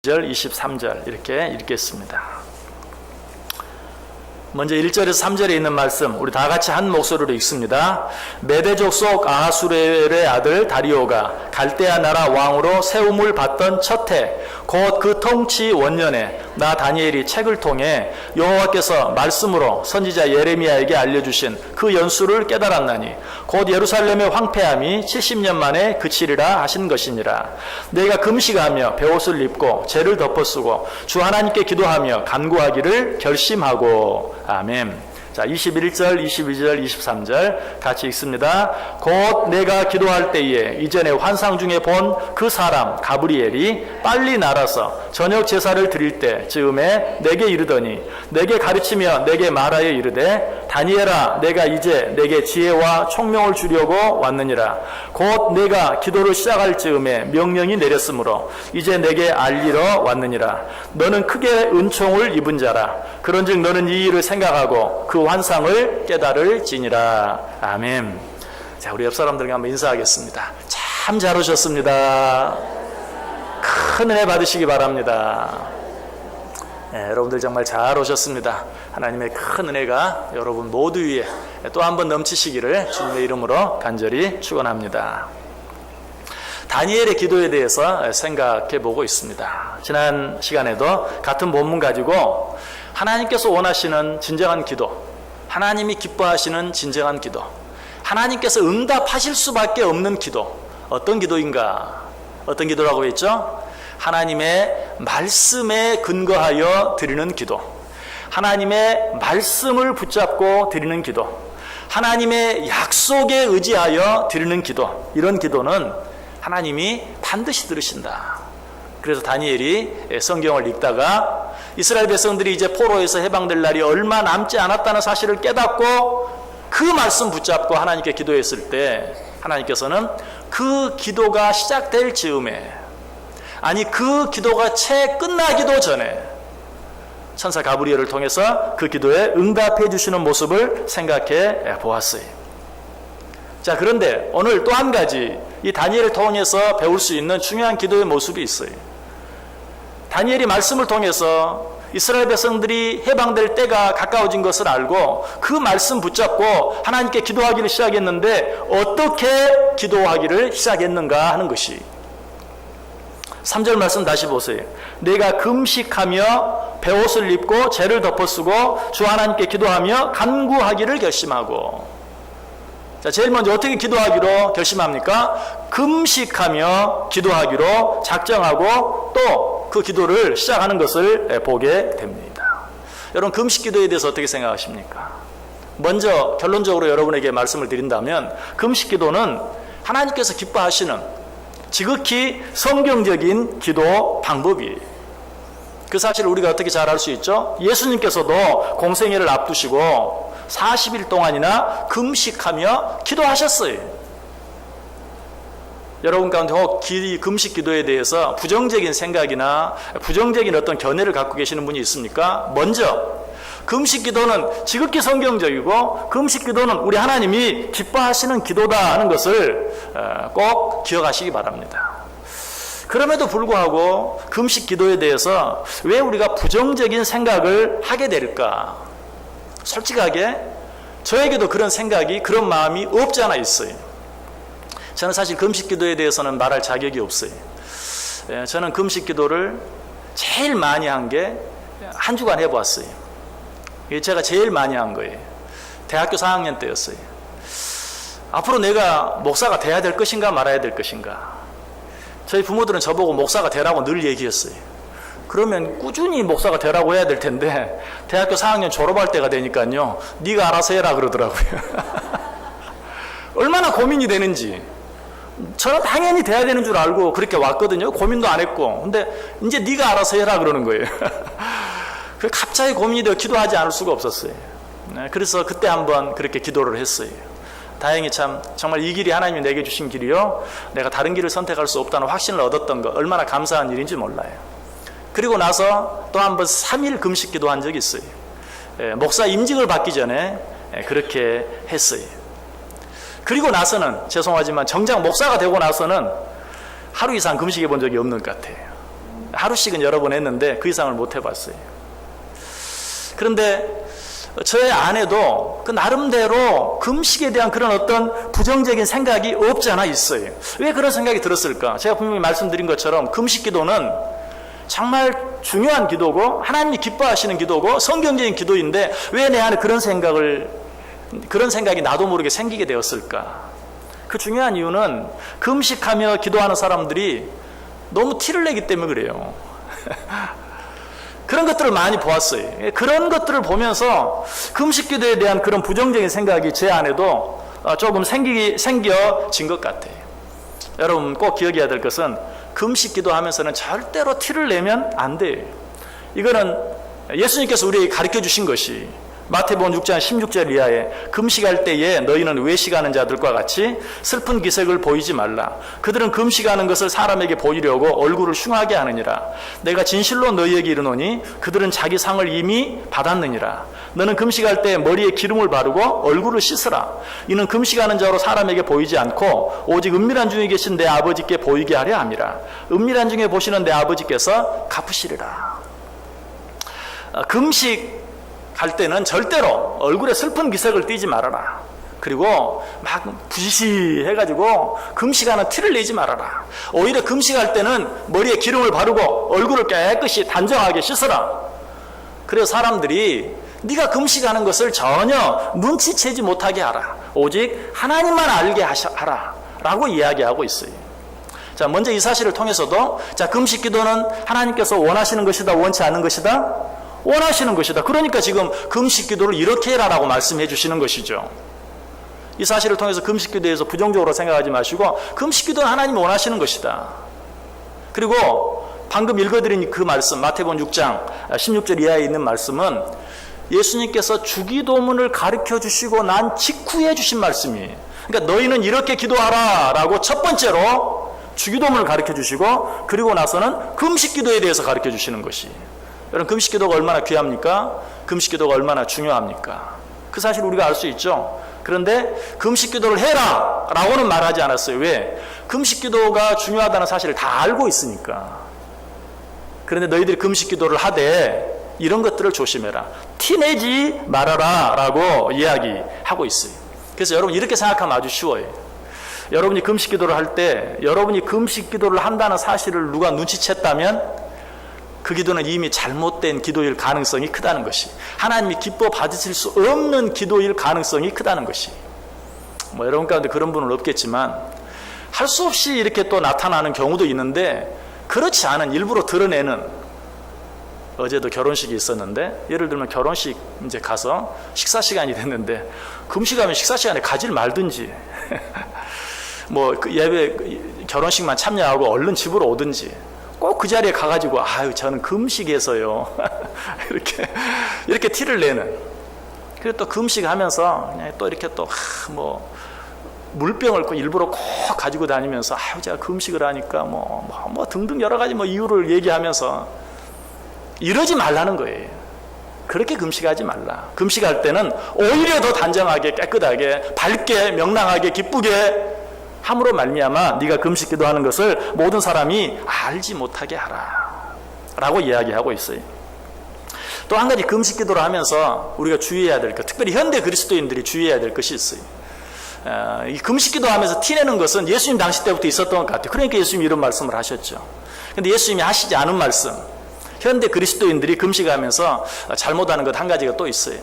22절, 23절 이렇게 읽겠습니다. 먼저 1절에서 3절에 있는 말씀 우리 다 같이 한 목소리로 읽습니다. 메대 족속 아하수레의 아들 다리오가 갈대아 나라 왕으로 세움을 받던 첫 해 곧 그 통치 원년에 나 다니엘이 책을 통해 여호와께서 말씀으로 선지자 예레미야에게 알려주신 그 연수를 깨달았나니 곧 예루살렘의 황폐함이 70년 만에 그치리라 하신 것이니라. 내가 금식하며 베옷을 입고 죄를 덮어쓰고 주 하나님께 기도하며 간구하기를 결심하고. 아멘. 자, 21절, 22절, 23절 같이 읽습니다. 곧 내가 기도할 때에 이전에 환상 중에 본 그 사람 가브리엘이 빨리 날아서 저녁 제사를 드릴 때 즈음에 내게 이르더니 내게 가르치며 내게 말하여 이르되 다니엘아 내가 이제 내게 지혜와 총명을 주려고 왔느니라. 곧 내가 기도를 시작할 즈음에 명령이 내렸으므로 이제 내게 알리러 왔느니라. 너는 크게 은총을 입은 자라. 그런즉 너는 이 일을 생각하고 그 환상을 깨달을지니라. 아멘. 자, 우리 옆 사람들과 한번 인사하겠습니다. 참 잘 오셨습니다. 큰 은혜 받으시기 바랍니다. 네, 여러분들 정말 잘 오셨습니다. 하나님의 큰 은혜가 여러분 모두 위에 또 한 번 넘치시기를 주님의 이름으로 간절히 축원합니다. 다니엘의 기도에 대해서 생각해 보고 있습니다. 지난 시간에도 같은 본문 가지고 하나님께서 원하시는 진정한 기도, 하나님이 기뻐하시는 진정한 기도, 하나님께서 응답하실 수밖에 없는 기도, 어떤 기도인가? 어떤 기도라고 했죠? 하나님의 말씀에 근거하여 드리는 기도, 하나님의 말씀을 붙잡고 드리는 기도, 하나님의 약속에 의지하여 드리는 기도, 이런 기도는 하나님이 반드시 들으신다. 그래서 다니엘이 성경을 읽다가 이스라엘 백성들이 이제 포로에서 해방될 날이 얼마 남지 않았다는 사실을 깨닫고 그 말씀 붙잡고 하나님께 기도했을 때 하나님께서는 그 기도가 시작될 즈음에, 아니 그 기도가 채 끝나기도 전에 천사 가브리엘을 통해서 그 기도에 응답해 주시는 모습을 생각해 보았어요. 자, 그런데 오늘 또 한 가지 이 다니엘을 통해서 배울 수 있는 중요한 기도의 모습이 있어요. 다니엘이 말씀을 통해서 이스라엘 백성들이 해방될 때가 가까워진 것을 알고 그 말씀 붙잡고 하나님께 기도하기를 시작했는데 어떻게 기도하기를 시작했는가 하는 것이 3절 말씀 다시 보세요. 내가 금식하며 베옷을 입고 죄를 덮어쓰고 주 하나님께 기도하며 간구하기를 결심하고. 자, 제일 먼저 어떻게 기도하기로 결심합니까? 금식하며 기도하기로 작정하고 또 그 기도를 시작하는 것을 보게 됩니다. 여러분, 금식 기도에 대해서 어떻게 생각하십니까? 먼저 결론적으로 여러분에게 말씀을 드린다면 금식 기도는 하나님께서 기뻐하시는 지극히 성경적인 기도 방법이에요. 그 사실을 우리가 어떻게 잘 알 수 있죠? 예수님께서도 공생애를 앞두시고 40일 동안이나 금식하며 기도하셨어요. 여러분 가운데 혹 금식 기도에 대해서 부정적인 생각이나 부정적인 어떤 견해를 갖고 계시는 분이 있습니까? 먼저 금식 기도는 지극히 성경적이고 금식 기도는 우리 하나님이 기뻐하시는 기도다 하는 것을 꼭 기억하시기 바랍니다. 그럼에도 불구하고 금식 기도에 대해서 왜 우리가 부정적인 생각을 하게 될까? 솔직하게 저에게도 그런 생각이, 그런 마음이 없지 않아 있어요. 저는 사실 금식 기도에 대해서는 말할 자격이 없어요. 저는 금식 기도를 제일 많이 한 게 한 주간 해보았어요. 제가 제일 많이 한 거예요. 대학교 4학년 때였어요. 앞으로 내가 목사가 돼야 될 것인가 말아야 될 것인가. 저희 부모들은 저보고 목사가 되라고 늘 얘기했어요. 그러면 꾸준히 목사가 되라고 해야 될 텐데 대학교 4학년 졸업할 때가 되니까요, 네가 알아서 해라 그러더라고요. 얼마나 고민이 되는지. 저는 당연히 돼야 되는 줄 알고 그렇게 왔거든요. 고민도 안 했고. 근데 이제 네가 알아서 해라 그러는 거예요. 갑자기 고민이 되어 기도하지 않을 수가 없었어요. 그래서 그때 한번 그렇게 기도를 했어요. 다행히 참 정말 이 길이 하나님이 내게 주신 길이요, 내가 다른 길을 선택할 수 없다는 확신을 얻었던 거, 얼마나 감사한 일인지 몰라요. 그리고 나서 또 한번 3일 금식 기도한 적이 있어요. 목사 임직을 받기 전에 그렇게 했어요. 그리고 나서는 죄송하지만 정작 목사가 되고 나서는 하루 이상 금식해 본 적이 없는 것 같아요. 하루씩은 여러 번 했는데 그 이상을 못 해봤어요. 그런데 저의 아내도 그 나름대로 금식에 대한 그런 어떤 부정적인 생각이 없지 않아 있어요. 왜 그런 생각이 들었을까? 제가 분명히 말씀드린 것처럼 금식 기도는 정말 중요한 기도고 하나님이 기뻐하시는 기도고 성경적인 기도인데 왜 내 안에 그런 생각이 나도 모르게 생기게 되었을까? 그 중요한 이유는 금식하며 기도하는 사람들이 너무 티를 내기 때문에 그래요. 그런 것들을 많이 보았어요. 그런 것들을 보면서 금식 기도에 대한 그런 부정적인 생각이 제 안에도 조금 생겨진 것 같아요. 여러분 꼭 기억해야 될 것은 금식 기도하면서는 절대로 티를 내면 안 돼요. 이거는 예수님께서 우리에게 가르쳐 주신 것이 마태복음 6장 16절 이하에 금식할 때에 너희는 외식하는 자들과 같이 슬픈 기색을 보이지 말라. 그들은 금식하는 것을 사람에게 보이려고 얼굴을 흉하게 하느니라. 내가 진실로 너희에게 이르노니 그들은 자기 상을 이미 받았느니라. 너는 금식할 때 머리에 기름을 바르고 얼굴을 씻으라. 이는 금식하는 자로 사람에게 보이지 않고 오직 은밀한 중에 계신 내 아버지께 보이게 하려 함이라. 은밀한 중에 보시는 내 아버지께서 갚으시리라. 금식 할 때는 절대로 얼굴에 슬픈 기색을 띠지 말아라. 그리고 막 부시시해가지고 금식하는 티를 내지 말아라. 오히려 금식할 때는 머리에 기름을 바르고 얼굴을 깨끗이 단정하게 씻어라. 그래서 사람들이 네가 금식하는 것을 전혀 눈치채지 못하게 하라. 오직 하나님만 알게 하라 라고 이야기하고 있어요. 자, 먼저 이 사실을 통해서도 금식 기도는 하나님께서 원하시는 것이다, 원치 않는 것이다? 원하시는 것이다. 그러니까 지금 금식 기도를 이렇게 해라라고 말씀해 주시는 것이죠. 이 사실을 통해서 금식 기도에서 부정적으로 생각하지 마시고 금식 기도는 하나님이 원하시는 것이다. 그리고 방금 읽어드린 그 말씀 마태복음 6장 16절 이하에 있는 말씀은 예수님께서 주기도문을 가르쳐 주시고 난 직후에 주신 말씀이에요. 그러니까 너희는 이렇게 기도하라 라고 첫 번째로 주기도문을 가르쳐 주시고 그리고 나서는 금식 기도에 대해서 가르쳐 주시는 것이. 여러분 금식 기도가 얼마나 귀합니까? 금식 기도가 얼마나 중요합니까? 그 사실 우리가 알 수 있죠. 그런데 금식 기도를 해라 라고는 말하지 않았어요. 왜? 금식 기도가 중요하다는 사실을 다 알고 있으니까. 그런데 너희들이 금식 기도를 하되 이런 것들을 조심해라. 티내지 말아라 라고 이야기하고 있어요. 그래서 여러분 이렇게 생각하면 아주 쉬워요. 여러분이 금식 기도를 할 때 여러분이 금식 기도를 한다는 사실을 누가 눈치챘다면 그 기도는 이미 잘못된 기도일 가능성이 크다는 것이, 하나님이 기뻐 받으실 수 없는 기도일 가능성이 크다는 것이. 여러분 가운데 그런 분은 없겠지만 할 수 없이 이렇게 또 나타나는 경우도 있는데 그렇지 않은 일부러 드러내는. 어제도 결혼식이 있었는데 예를 들면 결혼식 이제 가서 식사 시간이 됐는데 금식하면 식사 시간에 가질 말든지 그 예배 결혼식만 참여하고 얼른 집으로 오든지 꼭 그 자리에 가가지고 아유 저는 금식해서요 이렇게 티를 내는. 그리고 또 금식하면서 그냥 또 이렇게 또 물병을 일부러 꼭 가지고 다니면서 아유 제가 금식을 하니까 등등 여러 가지 이유를 얘기하면서 이러지 말라는 거예요. 그렇게 금식하지 말라. 금식할 때는 오히려 더 단정하게 깨끗하게 밝게 명랑하게 기쁘게 함으로 말미암아 네가 금식 기도하는 것을 모든 사람이 알지 못하게 하라 라고 이야기하고 있어요. 또 한 가지 금식 기도를 하면서 우리가 주의해야 될 것, 특별히 현대 그리스도인들이 주의해야 될 것이 있어요. 이 금식 기도하면서 티내는 것은 예수님 당시 때부터 있었던 것 같아요. 그러니까 예수님이 이런 말씀을 하셨죠. 그런데 예수님이 하시지 않은 말씀, 현대 그리스도인들이 금식하면서 잘못하는 것 한 가지가 또 있어요.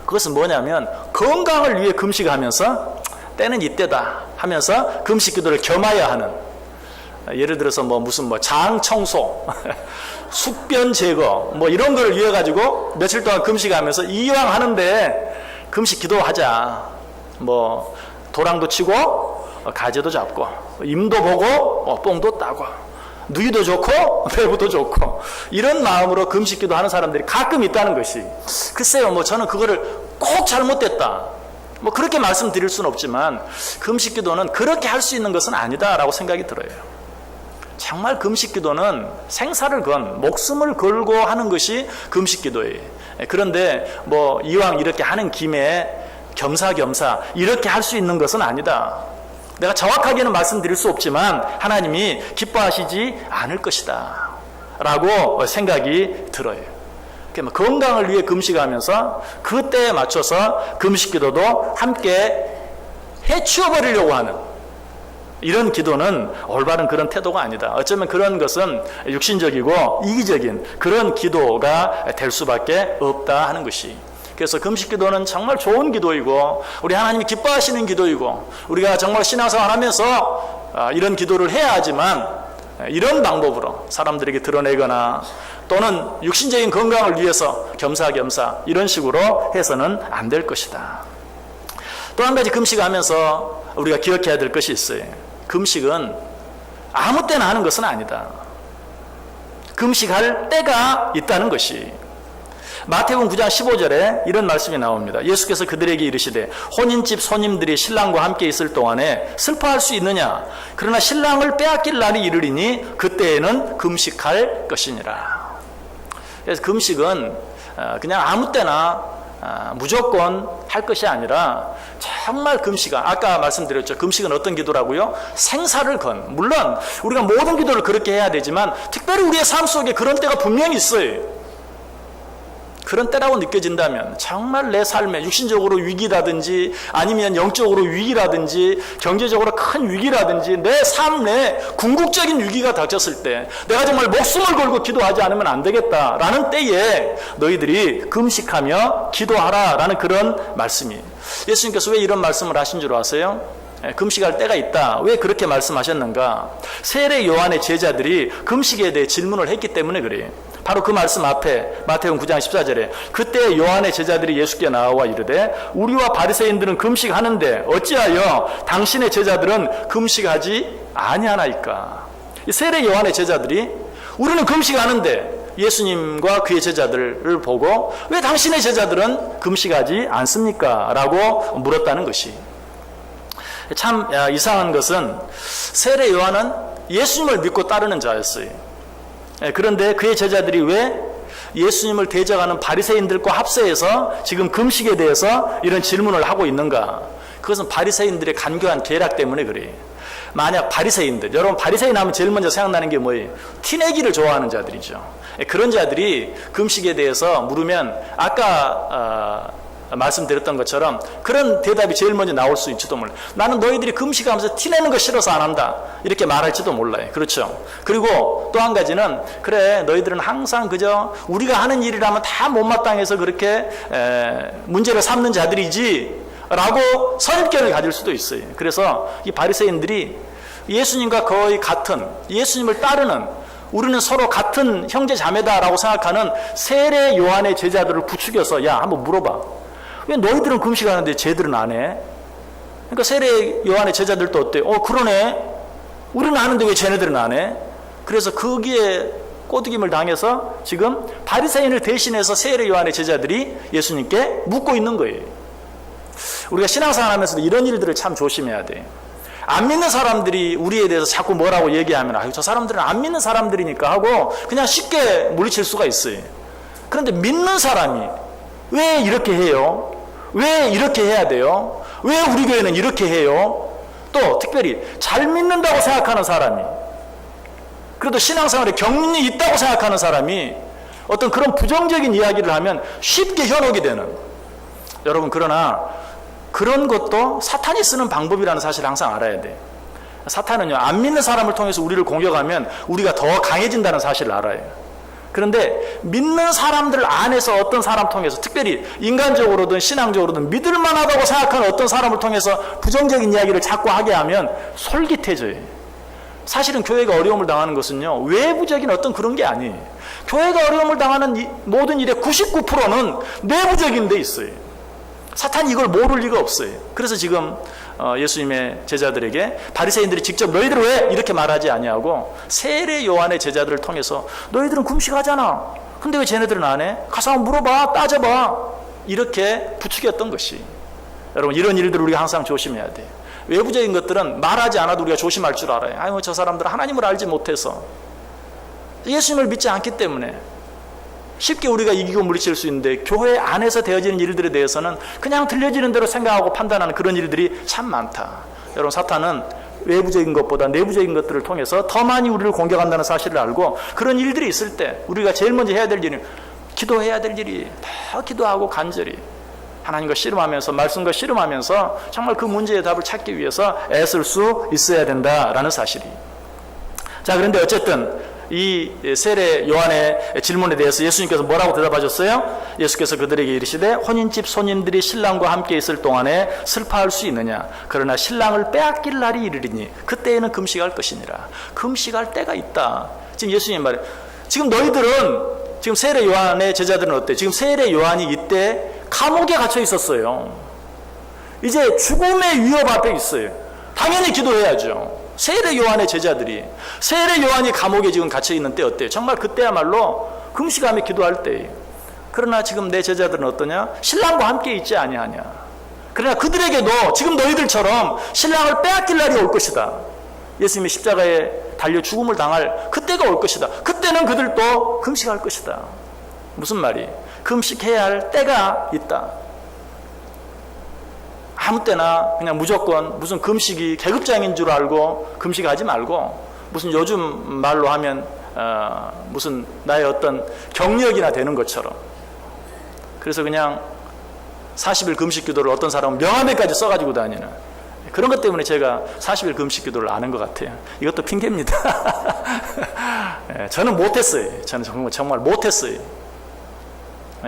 그것은 뭐냐면 건강을 위해 금식하면서 때는 이때다 하면서 금식 기도를 겸하여 하는, 예를 들어서 무슨 장 청소, 숙변 제거 이런 거를 위해 가지고 며칠 동안 금식하면서 이왕 하는데 금식 기도하자. 도랑도 치고 가재도 잡고 임도 보고 뽕도 따고 누이도 좋고 배부도 좋고 이런 마음으로 금식 기도하는 사람들이 가끔 있다는 것이. 글쎄요, 저는 그거를 꼭 잘못됐다 그렇게 말씀드릴 수는 없지만 금식 기도는 그렇게 할 수 있는 것은 아니다라고 생각이 들어요. 정말 금식 기도는 생사를 건 목숨을 걸고 하는 것이 금식 기도예요. 그런데 이왕 이렇게 하는 김에 겸사겸사 이렇게 할 수 있는 것은 아니다. 내가 정확하게는 말씀드릴 수 없지만 하나님이 기뻐하시지 않을 것이다 라고 생각이 들어요. 건강을 위해 금식하면서 그때에 맞춰서 금식기도도 함께 해치워버리려고 하는 이런 기도는 올바른 그런 태도가 아니다. 어쩌면 그런 것은 육신적이고 이기적인 그런 기도가 될 수밖에 없다 하는 것이. 그래서 금식기도는 정말 좋은 기도이고 우리 하나님이 기뻐하시는 기도이고 우리가 정말 신앙생활 하면서 이런 기도를 해야 하지만 이런 방법으로 사람들에게 드러내거나 또는 육신적인 건강을 위해서 겸사겸사 이런 식으로 해서는 안 될 것이다. 또 한 가지 금식하면서 우리가 기억해야 될 것이 있어요. 금식은 아무 때나 하는 것은 아니다. 금식할 때가 있다는 것이. 마태복음 9장 15절에 이런 말씀이 나옵니다. 예수께서 그들에게 이르시되 혼인집 손님들이 신랑과 함께 있을 동안에 슬퍼할 수 있느냐? 그러나 신랑을 빼앗길 날이 이르리니 그때에는 금식할 것이니라. 그래서 금식은 그냥 아무 때나 무조건 할 것이 아니라 정말 금식은 아까 말씀드렸죠. 금식은 어떤 기도라고요? 생사를 건. 물론 우리가 모든 기도를 그렇게 해야 되지만 특별히 우리의 삶 속에 그런 때가 분명히 있어요. 그런 때라고 느껴진다면 정말 내 삶에 육신적으로 위기라든지 아니면 영적으로 위기라든지 경제적으로 큰 위기라든지 내 삶 내 궁극적인 위기가 닥쳤을 때 내가 정말 목숨을 걸고 기도하지 않으면 안 되겠다라는 때에 너희들이 금식하며 기도하라라는 그런 말씀이에요. 예수님께서 왜 이런 말씀을 하신 줄 아세요? 금식할 때가 있다. 왜 그렇게 말씀하셨는가? 세례 요한의 제자들이 금식에 대해 질문을 했기 때문에 그래요. 바로 그 말씀 앞에 마태복음 9장 14절에 그때 요한의 제자들이 예수께 나와 이르되 우리와 바리새인들은 금식하는데 어찌하여 당신의 제자들은 금식하지 아니하나이까? 세례 요한의 제자들이 우리는 금식하는데 예수님과 그의 제자들을 보고 왜 당신의 제자들은 금식하지 않습니까? 라고 물었다는 것이. 참 이상한 것은 세례 요한은 예수님을 믿고 따르는 자였어요. 그런데 그의 제자들이 왜 예수님을 대적하는 바리새인들과 합세해서 지금 금식에 대해서 이런 질문을 하고 있는가? 그것은 바리새인들의 간교한 계략 때문에 그래요. 만약 바리새인들, 여러분 바리새인 하면 제일 먼저 생각나는 게 뭐예요? 티내기를 좋아하는 자들이죠. 그런 자들이 금식에 대해서 물으면 아까 말씀드렸던 것처럼 그런 대답이 제일 먼저 나올 수 있지도 몰라요. 나는 너희들이 금식하면서 티내는 거 싫어서 안 한다 이렇게 말할지도 몰라요. 그렇죠? 그리고 또 한 가지는 그래 너희들은 항상 그저 우리가 하는 일이라면 다 못마땅해서 그렇게 문제를 삼는 자들이지 라고 선입견을 가질 수도 있어요. 그래서 이 바리새인들이 예수님과 거의 같은 예수님을 따르는 우리는 서로 같은 형제 자매다라고 생각하는 세례 요한의 제자들을 부추겨서 야 한번 물어봐. 왜 너희들은 금식하는데 쟤들은 안 해? 그러니까 세례 요한의 제자들도 어때? 그러네. 우리는 아는데 왜 쟤네들은 안 해? 그래서 거기에 꼬드김을 당해서 지금 바리새인을 대신해서 세례 요한의 제자들이 예수님께 묻고 있는 거예요. 우리가 신앙생활 하면서도 이런 일들을 참 조심해야 돼. 안 믿는 사람들이 우리에 대해서 자꾸 뭐라고 얘기하면 아유 저 사람들은 안 믿는 사람들이니까 하고 그냥 쉽게 물리칠 수가 있어요. 그런데 믿는 사람이 왜 이렇게 해요? 왜 이렇게 해야 돼요? 왜 우리 교회는 이렇게 해요? 또 특별히 잘 믿는다고 생각하는 사람이 그래도 신앙생활에 경륜이 있다고 생각하는 사람이 어떤 그런 부정적인 이야기를 하면 쉽게 현혹이 되는 여러분 그러나 그런 것도 사탄이 쓰는 방법이라는 사실을 항상 알아야 돼. 사탄은요 안 믿는 사람을 통해서 우리를 공격하면 우리가 더 강해진다는 사실을 알아요. 그런데 믿는 사람들 안에서 어떤 사람 통해서 특별히 인간적으로든 신앙적으로든 믿을 만하다고 생각하는 어떤 사람을 통해서 부정적인 이야기를 자꾸 하게 하면 솔깃해져요. 사실은 교회가 어려움을 당하는 것은요 외부적인 어떤 그런 게 아니에요. 교회가 어려움을 당하는 모든 일의 99%는 내부적인 데 있어요. 사탄이 이걸 모를 리가 없어요. 그래서 지금 예수님의 제자들에게 바리새인들이 직접 너희들은 왜 이렇게 말하지 아니하고 세례 요한의 제자들을 통해서 너희들은 금식하잖아. 근데 왜 쟤네들은 안 해? 가서 한번 물어봐, 따져봐. 이렇게 부추겼던 것이. 여러분 이런 일들을 우리가 항상 조심해야 돼요. 외부적인 것들은 말하지 않아도 우리가 조심할 줄 알아요. 아유 저 사람들은 하나님을 알지 못해서 예수님을 믿지 않기 때문에 쉽게 우리가 이기고 물리칠 수 있는데 교회 안에서 되어지는 일들에 대해서는 그냥 들려지는 대로 생각하고 판단하는 그런 일들이 참 많다. 여러분, 사탄은 외부적인 것보다 내부적인 것들을 통해서 더 많이 우리를 공격한다는 사실을 알고, 그런 일들이 있을 때 우리가 제일 먼저 해야 될 일은 기도해야 될 일이, 더 기도하고 간절히 하나님과 씨름하면서, 말씀과 씨름하면서 정말 그 문제의 답을 찾기 위해서 애쓸 수 있어야 된다라는 사실이. 자, 그런데 어쨌든 이 세례 요한의 질문에 대해서 예수님께서 뭐라고 대답하셨어요? 예수께서 그들에게 이르시되 혼인집 손님들이 신랑과 함께 있을 동안에 슬퍼할 수 있느냐? 그러나 신랑을 빼앗길 날이 이르리니 그때에는 금식할 것이니라. 금식할 때가 있다. 지금 예수님 말이에요. 지금 너희들은, 지금 세례 요한의 제자들은 어때? 지금 세례 요한이 이때 감옥에 갇혀 있었어요. 이제 죽음의 위협 앞에 있어요. 당연히 기도해야죠. 세례 요한의 제자들이, 세례 요한이 감옥에 지금 갇혀 있는 때 어때요? 정말 그때야말로 금식하며 기도할 때예요. 그러나 지금 내 제자들은 어떠냐? 신랑과 함께 있지 아니하냐. 그러나 그들에게도 지금 너희들처럼 신랑을 빼앗길 날이 올 것이다. 예수님이 십자가에 달려 죽음을 당할 그때가 올 것이다. 그때는 그들도 금식할 것이다. 무슨 말이? 금식해야 할 때가 있다. 아무 때나 그냥 무조건 무슨 금식이 계급장인 줄 알고 금식하지 말고, 무슨 요즘 말로 하면 무슨 나의 어떤 경력이나 되는 것처럼, 그래서 그냥 40일 금식 기도를 어떤 사람은 명함에까지 써가지고 다니는 그런 것 때문에 제가 40일 금식 기도를 안 한 것 같아요. 이것도 핑계입니다. 저는 못했어요. 저는 정말 못했어요.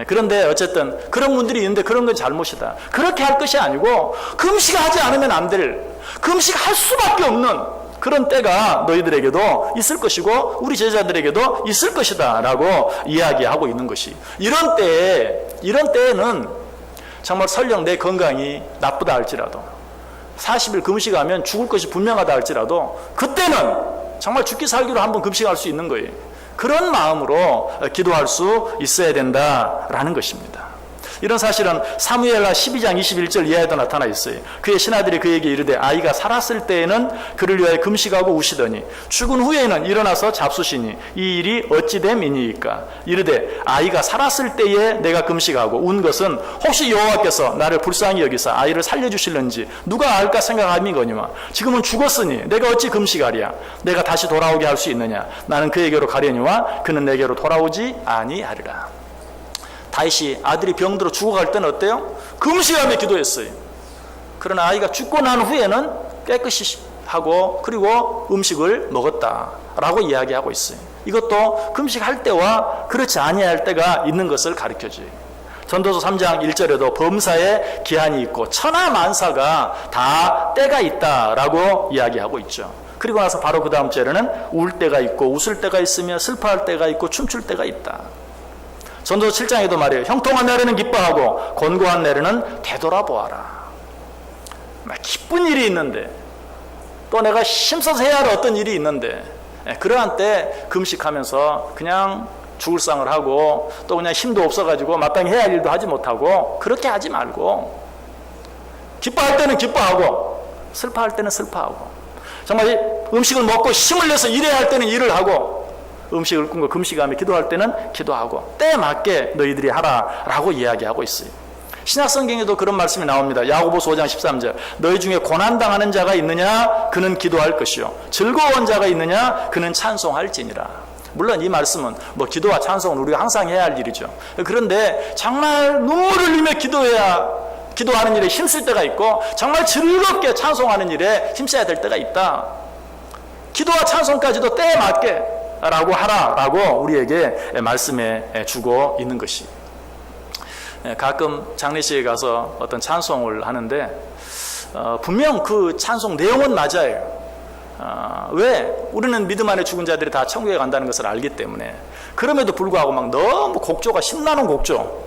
그런데 어쨌든 그런 분들이 있는데 그런 건 잘못이다. 그렇게 할 것이 아니고 금식하지 않으면 안 될, 금식할 수밖에 없는 그런 때가 너희들에게도 있을 것이고 우리 제자들에게도 있을 것이다 라고 이야기하고 있는 것이, 이런 때에는 정말 설령 내 건강이 나쁘다 할지라도, 40일 금식하면 죽을 것이 분명하다 할지라도 그때는 정말 죽기 살기로 한번 금식할 수 있는 거예요. 그런 마음으로 기도할 수 있어야 된다라는 것입니다. 이런 사실은 사무엘하 12장 21절 이하에도 나타나 있어요. 그의 신하들이 그에게 이르되 아이가 살았을 때에는 그를 위하여 금식하고 우시더니 죽은 후에는 일어나서 잡수시니 이 일이 어찌 됨이니이까. 이르되 아이가 살았을 때에 내가 금식하고 운 것은 혹시 여호와께서 나를 불쌍히 여기사 아이를 살려주실는지 누가 알까 생각함이거니와 지금은 죽었으니 내가 어찌 금식하랴. 내가 다시 돌아오게 할 수 있느냐. 나는 그에게로 가려니와 그는 내게로 돌아오지 아니하리라. 다윗이 아들이 병들어 죽어갈 때는 어때요? 금식하며 기도했어요. 그러나 아이가 죽고 난 후에는 깨끗이 하고 그리고 음식을 먹었다라고 이야기하고 있어요. 이것도 금식할 때와 그렇지 아니할 때가 있는 것을 가르쳐줘요. 전도서 3장 1절에도 범사에 기한이 있고 천하만사가 다 때가 있다라고 이야기하고 있죠. 그리고 나서 바로 그 다음 절에는 울 때가 있고 웃을 때가 있으며 슬퍼할 때가 있고 춤출 때가 있다. 전도서 7장에도 말해요. 형통한 날에는 기뻐하고 곤고한 날에는 되돌아보아라. 기쁜 일이 있는데 또 내가 힘써서 해야 할 어떤 일이 있는데 그러한 때 금식하면서 그냥 죽을 상을 하고 또 그냥 힘도 없어가지고 마땅히 해야 할 일도 하지 못하고 그렇게 하지 말고, 기뻐할 때는 기뻐하고 슬퍼할 때는 슬퍼하고, 정말 음식을 먹고 힘을 내서 일해야 할 때는 일을 하고, 음식을 끊고 금식하며 기도할 때는 기도하고 때에 맞게 너희들이 하라라고 이야기하고 있어요. 신약성경에도 그런 말씀이 나옵니다. 야고보서 5장 13절 너희 중에 고난당하는 자가 있느냐 그는 기도할 것이요 즐거운 자가 있느냐 그는 찬송할지니라. 물론 이 말씀은 기도와 찬송은 우리가 항상 해야 할 일이죠. 그런데 정말 눈물을 흘리며 기도하는 일에 힘쓸 때가 있고 정말 즐겁게 찬송하는 일에 힘써야 될 때가 있다. 기도와 찬송까지도 때에 맞게 라고 하라라고 우리에게 말씀해 주고 있는 것이. 가끔 장례식에 가서 어떤 찬송을 하는데 분명 그 찬송 내용은 맞아요. 왜? 우리는 믿음 안에 죽은 자들이 다 천국에 간다는 것을 알기 때문에. 그럼에도 불구하고 막 너무 곡조가 신나는 곡조,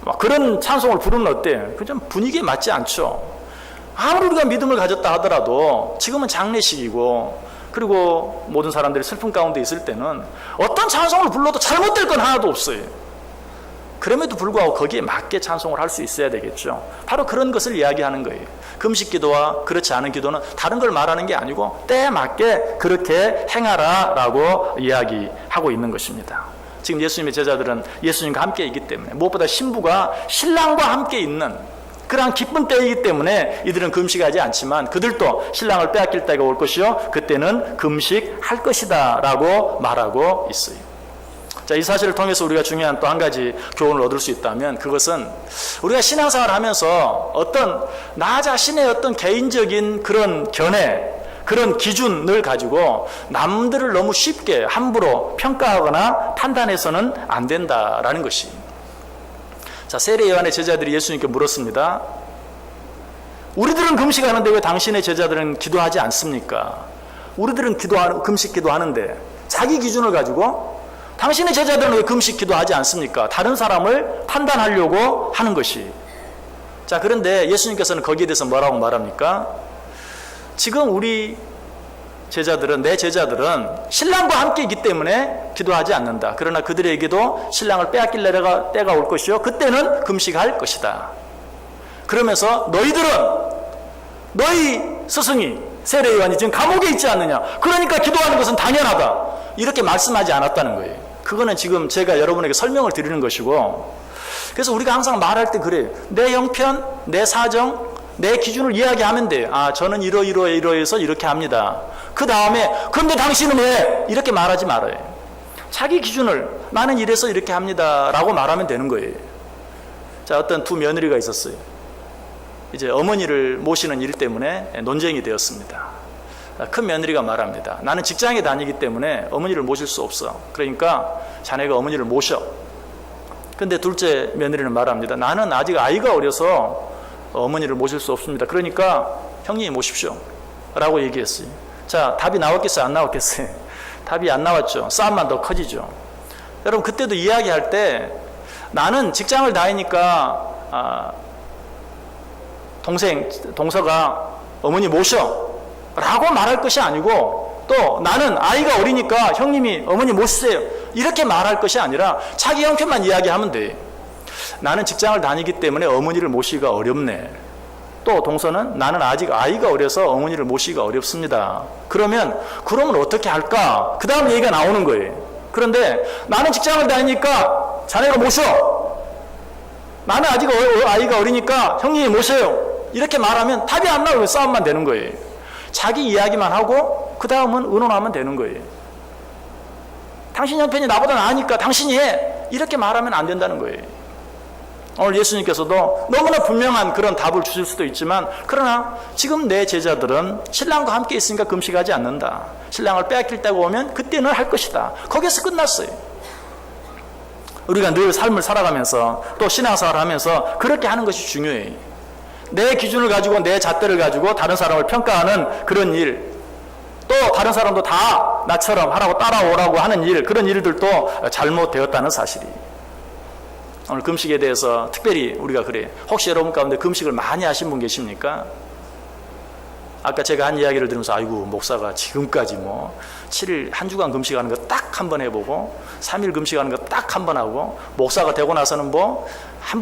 막 그런 찬송을 부르면 어때요? 그 좀 분위기에 맞지 않죠. 아무리 우리가 믿음을 가졌다 하더라도 지금은 장례식이고 그리고 모든 사람들이 슬픔 가운데 있을 때는 어떤 찬송을 불러도 잘못될 건 하나도 없어요. 그럼에도 불구하고 거기에 맞게 찬송을 할 수 있어야 되겠죠. 바로 그런 것을 이야기하는 거예요. 금식 기도와 그렇지 않은 기도는 다른 걸 말하는 게 아니고 때에 맞게 그렇게 행하라라고 이야기하고 있는 것입니다. 지금 예수님의 제자들은 예수님과 함께 있기 때문에 무엇보다 신부가 신랑과 함께 있는 그러한 기쁜 때이기 때문에 이들은 금식하지 않지만 그들도 신랑을 빼앗길 때가 올 것이요 그때는 금식할 것이다 라고 말하고 있어요. 자, 이 사실을 통해서 우리가 중요한 또 한 가지 교훈을 얻을 수 있다면 그것은 우리가 신앙생활을 하면서 어떤 나 자신의 어떤 개인적인 그런 견해, 그런 기준을 가지고 남들을 너무 쉽게 함부로 평가하거나 판단해서는 안 된다라는 것이. 자, 세례 요한의 제자들이 예수님께 물었습니다. 우리들은 금식하는데 왜 당신의 제자들은 기도하지 않습니까? 우리들은 금식 기도하는데 자기 기준을 가지고 당신의 제자들은 왜 금식 기도하지 않습니까? 다른 사람을 판단하려고 하는 것이. 자, 그런데 예수님께서는 거기에 대해서 뭐라고 말합니까? 지금 우리 제자들은, 내 제자들은 신랑과 함께 있기 때문에 기도하지 않는다. 그러나 그들에게도 신랑을 빼앗길 때가 올 것이요 그때는 금식할 것이다. 그러면서 너희 스승이 세례 요한이 지금 감옥에 있지 않느냐, 그러니까 기도하는 것은 당연하다, 이렇게 말씀하지 않았다는 거예요. 그거는 지금 제가 여러분에게 설명을 드리는 것이고, 그래서 우리가 항상 말할 때 그래요. 내 형편, 내 사정, 내 기준을 이야기하면 돼요. 아, 저는 이러해서 이렇게 합니다. 그 다음에 그런데 당신은 왜? 이렇게 말하지 말아요. 자기 기준을 나는 이래서 이렇게 합니다 라고 말하면 되는 거예요. 자, 어떤 두 며느리가 있었어요. 이제 어머니를 모시는 일 때문에 논쟁이 되었습니다. 큰 며느리가 말합니다. 나는 직장에 다니기 때문에 어머니를 모실 수 없어. 그러니까 자네가 어머니를 모셔. 근데 둘째 며느리는 말합니다. 나는 아직 아이가 어려서 어머니를 모실 수 없습니다. 그러니까 형님이 모십시오 라고 얘기했어요. 자, 답이 나왔겠어요? 안 나왔겠어요? 답이 안 나왔죠. 싸움만 더 커지죠. 여러분, 그때도 이야기할 때 나는 직장을 다니니까 동서가 어머니 모셔 라고 말할 것이 아니고, 또 나는 아이가 어리니까 형님이 어머니 모시세요 이렇게 말할 것이 아니라 자기 형편만 이야기하면 돼. 나는 직장을 다니기 때문에 어머니를 모시기가 어렵네. 또 동서는 나는 아직 아이가 어려서 어머니를 모시기가 어렵습니다. 그러면 어떻게 할까? 그 다음 얘기가 나오는 거예요. 그런데 나는 직장을 다니니까 자네가 모셔. 나는 아직 아이가 어리니까 형님이 모셔요. 이렇게 말하면 답이 안 나오고 싸움만 되는 거예요. 자기 이야기만 하고 그 다음은 의논하면 되는 거예요. 당신 형편이 나보다 나으니까 당신이 해. 이렇게 말하면 안 된다는 거예요. 오늘 예수님께서도 너무나 분명한 그런 답을 주실 수도 있지만, 그러나 지금 내 제자들은 신랑과 함께 있으니까 금식하지 않는다. 신랑을 빼앗길 때가 오면 그때는 할 것이다. 거기서 끝났어요. 우리가 늘 삶을 살아가면서 또 신앙생활을 하면서 그렇게 하는 것이 중요해요. 내 기준을 가지고 내 잣대를 가지고 다른 사람을 평가하는 그런 일, 또 다른 사람도 다 나처럼 하라고 따라오라고 하는 일, 그런 일들도 잘못되었다는 사실이. 오늘 금식에 대해서 특별히 우리가 그래요. 혹시 여러분 가운데 금식을 많이 하신 분 계십니까? 아까 제가 한 이야기를 들으면서 아이고, 목사가 지금까지 뭐 7일 한 주간 금식하는 거 딱 한 번 해보고 3일 금식하는 거 딱 한 번 하고 목사가 되고 나서는 뭐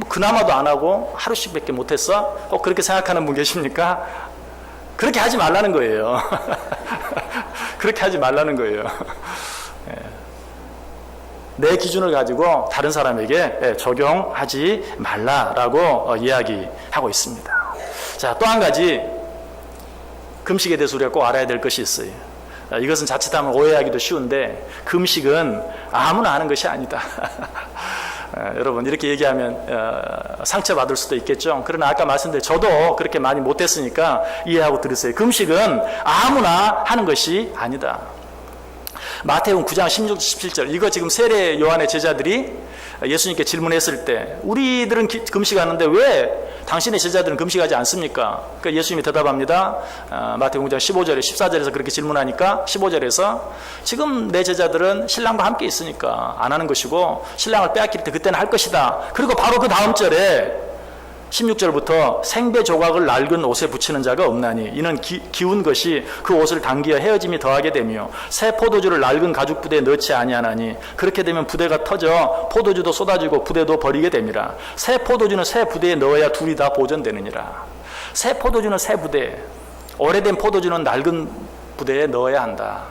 그나마도 안 하고 하루씩밖에 못했어? 그렇게 생각하는 분 계십니까? 그렇게 하지 말라는 거예요. 그렇게 하지 말라는 거예요. 내 기준을 가지고 다른 사람에게 적용하지 말라라고 이야기하고 있습니다. 자, 또 한 가지 금식에 대해서 우리가 꼭 알아야 될 것이 있어요. 이것은 자칫하면 오해하기도 쉬운데, 금식은 아무나 하는 것이 아니다. 여러분, 이렇게 얘기하면 상처받을 수도 있겠죠. 그러나 아까 말씀드린 저도 그렇게 많이 못했으니까 이해하고 들으세요. 금식은 아무나 하는 것이 아니다. 마태복음 9장 16, 17절, 이거 지금 세례 요한의 제자들이 예수님께 질문했을 때 우리들은 금식하는데 왜 당신의 제자들은 금식하지 않습니까? 그러니까 예수님이 대답합니다. 마태복음 9장 15절에 14절에서 그렇게 질문하니까 15절에서 지금 내 제자들은 신랑과 함께 있으니까 안 하는 것이고 신랑을 빼앗길 때 그때는 할 것이다. 그리고 바로 그 다음 절에 16절부터 생배 조각을 낡은 옷에 붙이는 자가 없나니 이는 기운 것이 그 옷을 당기어 헤어짐이 더하게 되며 새 포도주를 낡은 가죽 부대에 넣지 아니하나니 그렇게 되면 부대가 터져 포도주도 쏟아지고 부대도 버리게 됨이라. 새 포도주는 새 부대에 넣어야 둘이 다 보존되느니라. 새 포도주는 새 부대, 오래된 포도주는 낡은 부대에 넣어야 한다.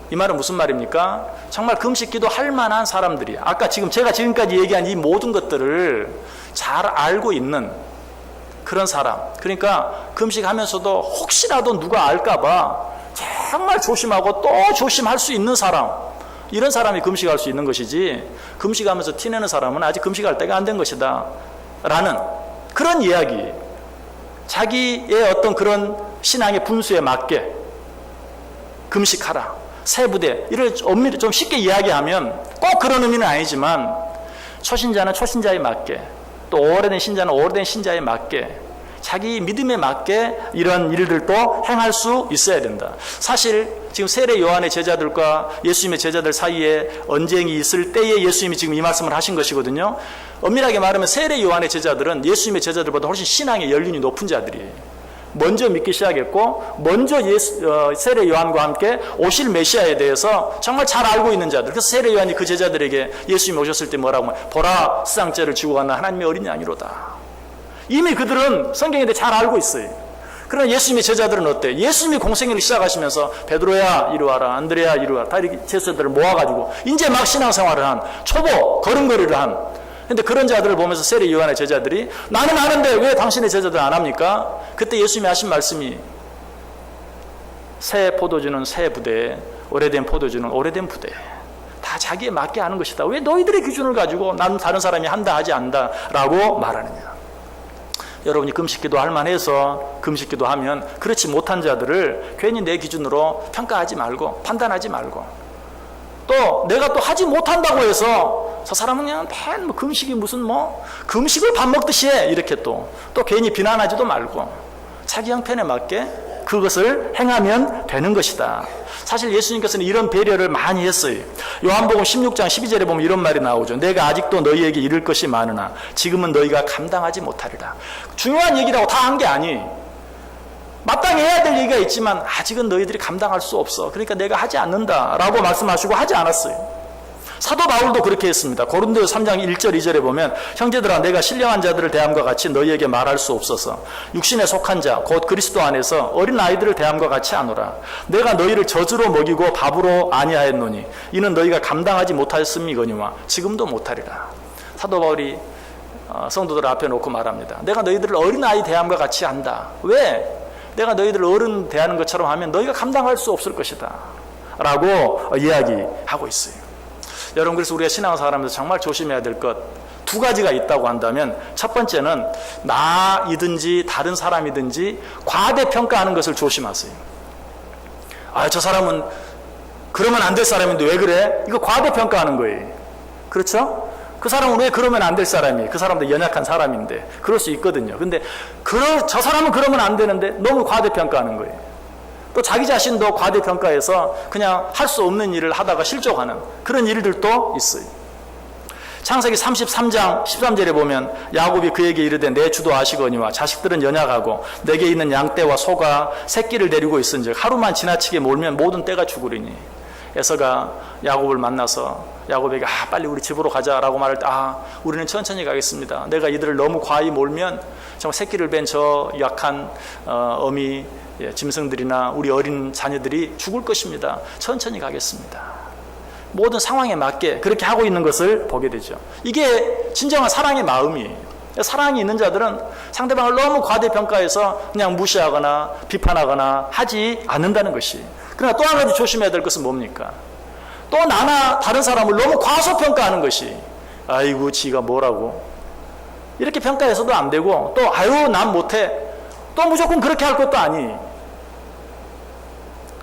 이 말은 무슨 말입니까? 정말 금식기도 할 만한 사람들이, 아까 제가 지금까지 얘기한 이 모든 것들을 잘 알고 있는 그런 사람. 그러니까 금식하면서도 혹시라도 누가 알까봐 정말 조심하고 또 조심할 수 있는 사람. 이런 사람이 금식할 수 있는 것이지, 금식하면서 티내는 사람은 아직 금식할 때가 안 된 것이다 라는 그런 이야기. 자기의 어떤 그런 신앙의 분수에 맞게 금식하라, 세부대, 이를 엄밀히 좀 쉽게 이야기하면 꼭 그런 의미는 아니지만, 초신자는 초신자에 맞게, 또 오래된 신자는 오래된 신자에 맞게, 자기 믿음에 맞게 이런 일들도 행할 수 있어야 된다. 사실 지금 세례 요한의 제자들과 예수님의 제자들 사이에 언쟁이 있을 때에 예수님이 지금 이 말씀을 하신 것이거든요. 엄밀하게 말하면 세례 요한의 제자들은 예수님의 제자들보다 훨씬 신앙의 연륜이 높은 자들이에요. 먼저 믿기 시작했고, 먼저 세례 요한과 함께 오실 메시아에 대해서 정말 잘 알고 있는 자들. 그래서 세례 요한이 그 제자들에게 예수님이 오셨을 때 뭐라고 하면, 보라, 세상죄를 지고 가는 하나님의 어린 양이로다. 이미 그들은 성경에 대해 잘 알고 있어요. 그러나 예수님의 제자들은 어때? 예수님이 공생애를 시작하시면서 베드로야 이리 와라, 안드레야 이리 와라, 다 이렇게 제자들을 모아가지고 이제 막 신앙생활을 한, 초보 걸음걸이를 한. 근데 그런 자들을 보면서 세례 요한의 제자들이, 나는 아는데 왜 당신의 제자들 안 합니까? 그때 예수님이 하신 말씀이, 새 포도주는 새 부대, 오래된 포도주는 오래된 부대. 다 자기에 맞게 하는 것이다. 왜 너희들의 기준을 가지고 나는 다른 사람이 한다 하지 않는다 라고 말하느냐. 여러분이 금식기도 할 만해서 금식기도 하면 그렇지 못한 자들을 괜히 내 기준으로 평가하지 말고 판단하지 말고, 또 내가 또 하지 못한다고 해서 저 사람은 그냥 뭐 금식이 무슨 뭐 금식을 밥 먹듯이 해 이렇게 또 괜히 비난하지도 말고 자기 형편에 맞게 그것을 행하면 되는 것이다. 사실 예수님께서는 이런 배려를 많이 했어요. 요한복음 16장 12절에 보면 이런 말이 나오죠. 내가 아직도 너희에게 이를 것이 많으나 지금은 너희가 감당하지 못하리라. 중요한 얘기라고 다 한 게 아니. 마땅히 해야 될 얘기가 있지만 아직은 너희들이 감당할 수 없어. 그러니까 내가 하지 않는다라고 말씀하시고 하지 않았어요. 사도 바울도 그렇게 했습니다. 고린도서 3장 1절 2절에 보면, 형제들아 내가 신령한 자들을 대함과 같이 너희에게 말할 수 없어서 육신에 속한 자 곧 그리스도 안에서 어린 아이들을 대함과 같이 하노라. 내가 너희를 젖으로 먹이고 밥으로 아니하였노니 이는 너희가 감당하지 못하였음이거니와 지금도 못하리라. 사도 바울이 성도들 앞에 놓고 말합니다. 내가 너희들을 어린 아이 대함과 같이 한다. 왜? 내가 너희들을 어른 대하는 것처럼 하면 너희가 감당할 수 없을 것이다 라고 이야기하고 있어요. 여러분, 그래서 우리가 신앙생활하면서 정말 조심해야 될 것 두 가지가 있다고 한다면, 첫 번째는 나이든지 다른 사람이든지 과대평가하는 것을 조심하세요. 저 사람은 그러면 안 될 사람인데 왜 그래? 이거 과대평가하는 거예요. 그렇죠? 그 사람은 왜 그러면 안 될 사람이에요? 그 사람도 연약한 사람인데. 그럴 수 있거든요. 근데 저 사람은 그러면 안 되는데 너무 과대평가하는 거예요. 또 자기 자신도 과대평가해서 그냥 할 수 없는 일을 하다가 실족하는 그런 일들도 있어요. 창세기 33장 13절에 보면 야곱이 그에게 이르되 내 주도 아시거니와 자식들은 연약하고 내게 있는 양떼와 소가 새끼를 데리고 있은즉 하루만 지나치게 몰면 모든 떼가 죽으리니. 에서가 야곱을 만나서 야곱에게 빨리 우리 집으로 가자라고 말할 때 우리는 천천히 가겠습니다. 내가 이들을 너무 과히 몰면 정말 새끼를 뺀 저 약한 어미 짐승들이나 우리 어린 자녀들이 죽을 것입니다. 천천히 가겠습니다. 모든 상황에 맞게 그렇게 하고 있는 것을 보게 되죠. 이게 진정한 사랑의 마음이에요. 사랑이 있는 자들은 상대방을 너무 과대평가해서 그냥 무시하거나 비판하거나 하지 않는다는 것이. 그러나 또 한 가지 조심해야 될 것은 뭡니까? 또 나나 다른 사람을 너무 과소평가하는 것이, 아이고 지가 뭐라고 이렇게 평가해서도 안 되고, 또 난 못해, 또 무조건 그렇게 할 것도 아니.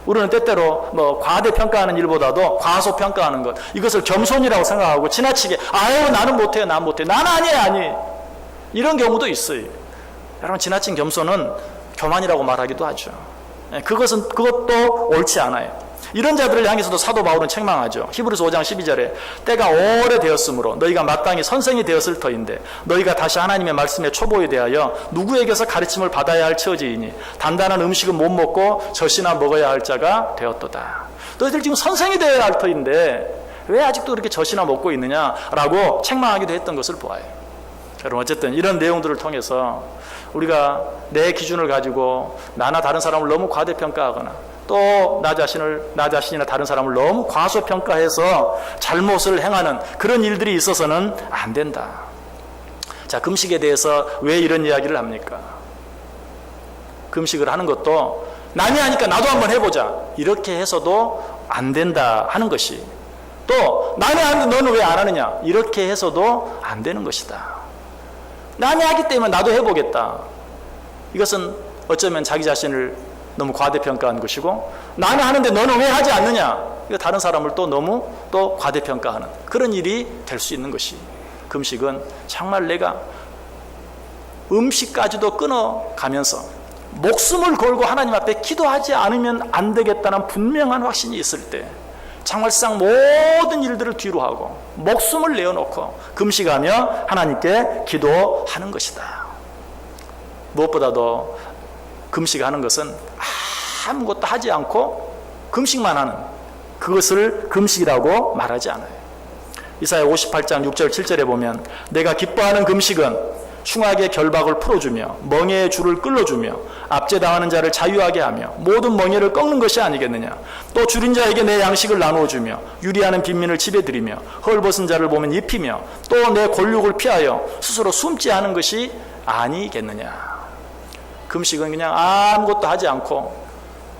우리는 때때로 과대평가하는 일보다도 과소평가하는 것, 이것을 겸손이라고 생각하고 지나치게 나는 못해, 난 아니 이런 경우도 있어요. 여러분, 지나친 겸손은 교만이라고 말하기도 하죠. 그것도 옳지 않아요. 이런 자들을 향해서도 사도 바울은 책망하죠. 히브리서 5장 12절에 때가 오래되었으므로 너희가 마땅히 선생이 되었을 터인데 너희가 다시 하나님의 말씀에 초보에 대하여 누구에게서 가르침을 받아야 할 처지이니 단단한 음식은 못 먹고 젖이나 먹어야 할 자가 되었도다. 너희들 지금 선생이 되어야 할 터인데 왜 아직도 그렇게 젖이나 먹고 있느냐라고 책망하기도 했던 것을 보아요. 여러분, 어쨌든 이런 내용들을 통해서 우리가 내 기준을 가지고 나나 다른 사람을 너무 과대평가하거나 또 나 자신이나 다른 사람을 너무 과소평가해서 잘못을 행하는 그런 일들이 있어서는 안 된다. 자, 금식에 대해서 왜 이런 이야기를 합니까? 금식을 하는 것도 남이 하니까 나도 한번 해보자 이렇게 해서도 안 된다 하는 것이, 또 남이 하는데 너는 왜 안 하느냐 이렇게 해서도 안 되는 것이다. 남이 하기 때문에 나도 해보겠다, 이것은 어쩌면 자기 자신을 너무 과대평가한 것이고, 나는 하는데 너는 왜 하지 않느냐, 다른 사람을 또 너무 또 과대평가하는 그런 일이 될 수 있는 것이, 금식은 정말 내가 음식까지도 끊어가면서 목숨을 걸고 하나님 앞에 기도하지 않으면 안 되겠다는 분명한 확신이 있을 때 정말 세상 모든 일들을 뒤로 하고 목숨을 내어놓고 금식하며 하나님께 기도하는 것이다. 무엇보다도 금식하는 것은 아무것도 하지 않고 금식만 하는 그것을 금식이라고 말하지 않아요. 이사야 58장 6절 7절에 보면 내가 기뻐하는 금식은 흉악의 결박을 풀어주며 멍에의 줄을 끌어주며 압제당하는 자를 자유하게 하며 모든 멍에를 꺾는 것이 아니겠느냐. 또 줄인 자에게 내 양식을 나누어주며 유리하는 빈민을 집에 들이며 헐벗은 자를 보면 입히며 또 내 골육을 피하여 스스로 숨지 않은 것이 아니겠느냐. 금식은 그냥 아무것도 하지 않고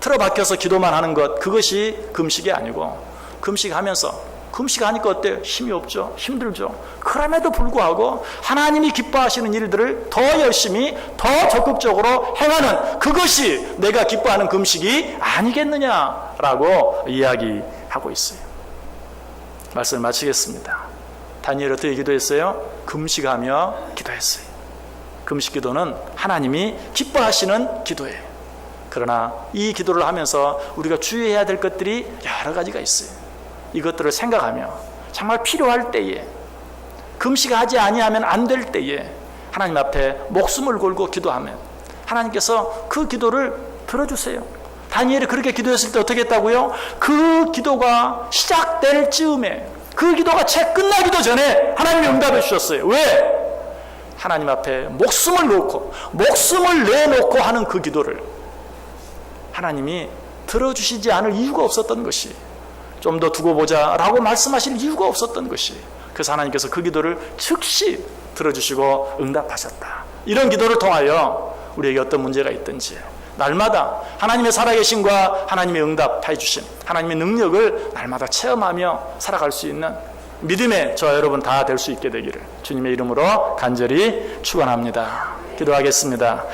틀어박혀서 기도만 하는 것, 그것이 금식이 아니고, 금식하면서 금식하니까 어때요? 힘이 없죠? 힘들죠? 그럼에도 불구하고 하나님이 기뻐하시는 일들을 더 열심히 더 적극적으로 행하는 그것이 내가 기뻐하는 금식이 아니겠느냐라고 이야기하고 있어요. 말씀을 마치겠습니다. 다니엘 어떻게 기도했어요? 금식하며 기도했어요. 금식 기도는 하나님이 기뻐하시는 기도예요. 그러나 이 기도를 하면서 우리가 주의해야 될 것들이 여러 가지가 있어요. 이것들을 생각하며 정말 필요할 때에, 금식하지 아니하면 안 될 때에 하나님 앞에 목숨을 걸고 기도하면 하나님께서 그 기도를 들어주세요. 다니엘이 그렇게 기도했을 때 어떻게 했다고요? 그 기도가 시작될 즈음에, 그 기도가 채 끝나기도 전에 하나님이 응답해 주셨어요. 왜? 하나님 앞에 목숨을 놓고 목숨을 내놓고 하는 그 기도를 하나님이 들어주시지 않을 이유가 없었던 것이, 좀 더 두고 보자 라고 말씀하실 이유가 없었던 것이, 그래서 하나님께서 그 기도를 즉시 들어주시고 응답하셨다. 이런 기도를 통하여 우리에게 어떤 문제가 있든지 날마다 하나님의 살아계심과 하나님의 응답해 주심, 하나님의 능력을 날마다 체험하며 살아갈 수 있는 믿음의 저와 여러분 다 될 수 있게 되기를 주님의 이름으로 간절히 축원합니다. 기도하겠습니다.